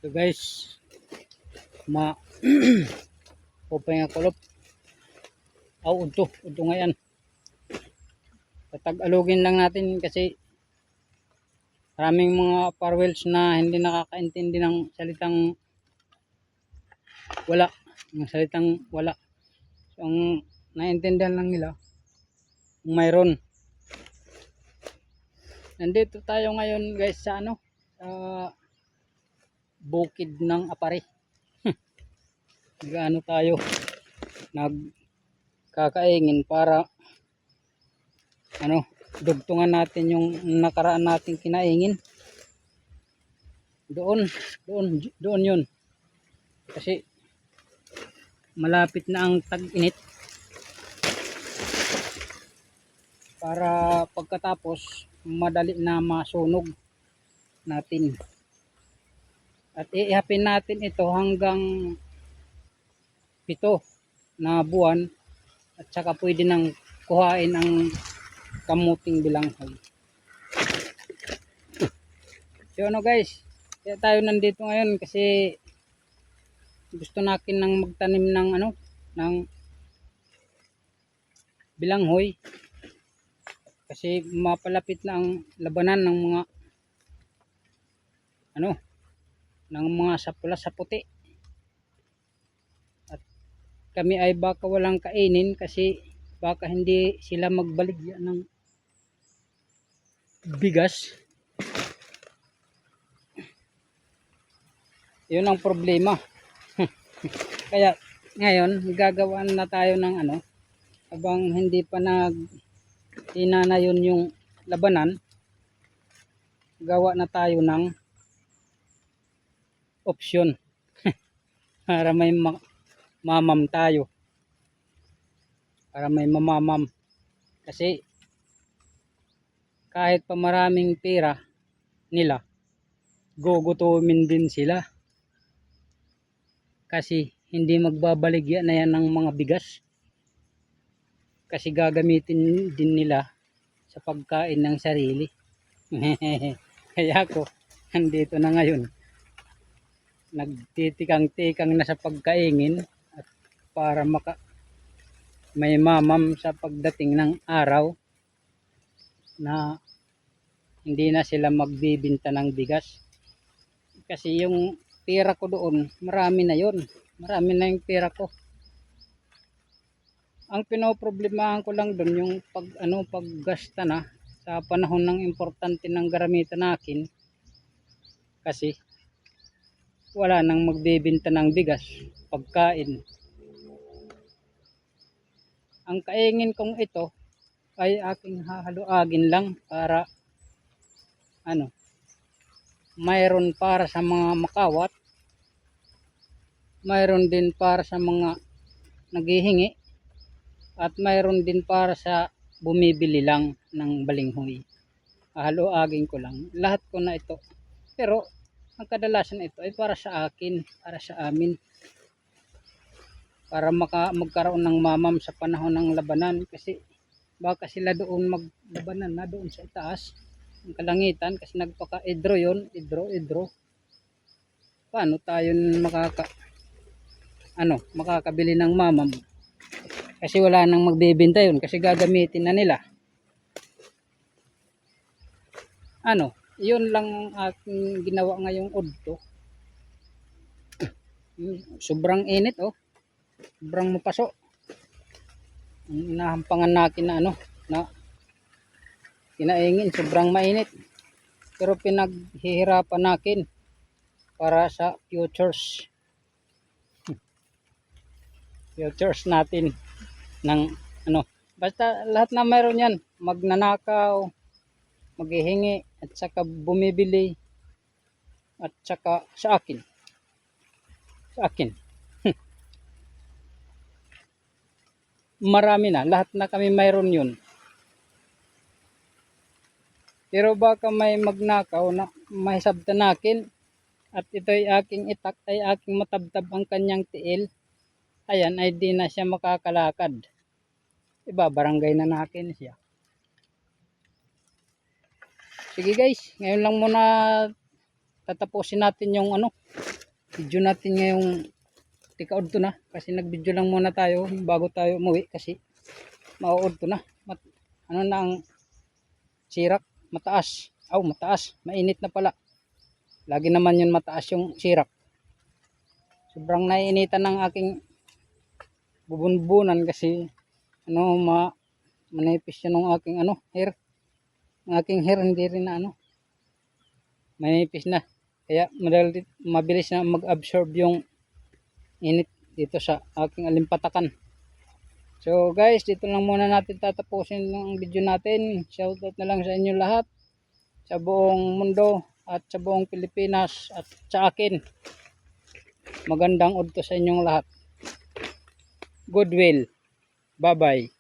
So guys, ma upay nga kulop. Aw udto ngayon. Tatag-alugin lang natin kasi maraming mga parwels na hindi nakakaintindi ng salitang wala. Ng salitang wala. So, ang naiintindihan lang nila mayroon. Nandito tayo ngayon guys sa sa bukid ng Apari. Nag-ano tayo, nagkakaingin para dugtungan natin yung nakaraan nating kinaingin. Doon yun. Kasi malapit na ang tag-init. Para pagkatapos madali na masunog natin. At iihapin natin ito hanggang 7 na buwan at saka pwede nang kuhain ang kamuting bilanghoy. So guys, kaya tayo nandito ngayon kasi gusto natin nang magtanim ng ng bilanghoy. Kasi mapalapit na ang labanan ng mga ng mga sapula sa puti. At kami ay baka walang kainin kasi baka hindi sila magbaligya ng bigas. Yun ang problema. Kaya ngayon gagawaan na tayo ng habang hindi pa hinana yun yung labanan, gawa na tayo ng opsyon para may mamam tayo, para may mamamam. Kasi kahit pa maraming pera nila, gugutumin din sila kasi hindi magbabaligya na yan ng mga bigas, kasi gagamitin din nila sa pagkain ng sarili. Kaya ako nandito na ngayon, nagtitikang-tikang na sa pagkaingin at para may mamam sa pagdating ng araw na hindi na sila magbibinta ng bigas. Kasi yung pera ko doon, marami na yun. Marami na yung pera ko. Ang pinoproblemahan ko lang doon yung paggasta na sa panahon ng importante ng garamitan natin. Kasi wala nang magbibinta ng bigas, pagkain. Ang kaingin kong ito ay aking hahaluagin lang para mayroon para sa mga makawat, mayroon din para sa mga naghihingi, at mayroon din para sa bumibili lang ng balinghoy. Hahaluagin ko lang lahat ko na ito, pero ang kadalasan ito ay para sa akin, para sa amin, para magkaroon ng mamam sa panahon ng labanan. Kasi baka sila doon maglabanan na doon sa itaas ng kalangitan, kasi nagpaka-idro yun, idro. Paano tayo makakabili ng mamam? Kasi wala nang magbebenta yun, kasi gagamitin na nila. Yun lang ang aking ginawa ngayong udto. Sobrang init sobrang mapaso. Ang inahampangan natin na kinaingin, sobrang mainit. Pero pinaghihirapan natin para sa futures natin ng basta lahat na mayroon yan, magnanakaw, maghihingi, at saka bumibili, at saka sa akin marami na, lahat na kami mayroon yun. Pero baka may magnakaw na mahisabtan nakin, at ito'y aking itak, ay aking matabtab ang kanyang tiil, ayan ay di na siya makakalakad, ibabarangay na natin siya. Sige guys, ngayon lang muna tatapusin natin yung video natin ngayong tikaod to na. Kasi nag-video lang muna tayo bago tayo umuwi kasi mauod to na. Ano na ang sirak? Mataas. Mataas. Mainit na pala. Lagi naman yun mataas yung sirak. Sobrang naiinitan ng aking bubunbunan kasi manipis yun ng aking hair. Ang aking hair hindi rin na manipis na. Kaya mabilis na mag-absorb yung init dito sa aking alimpatakan. So guys, dito lang muna natin tatapusin ang video natin. Shoutout na lang sa inyo lahat sa buong mundo at sa buong Pilipinas at sa akin. Magandang udto sa inyong lahat. Goodwill. Bye bye.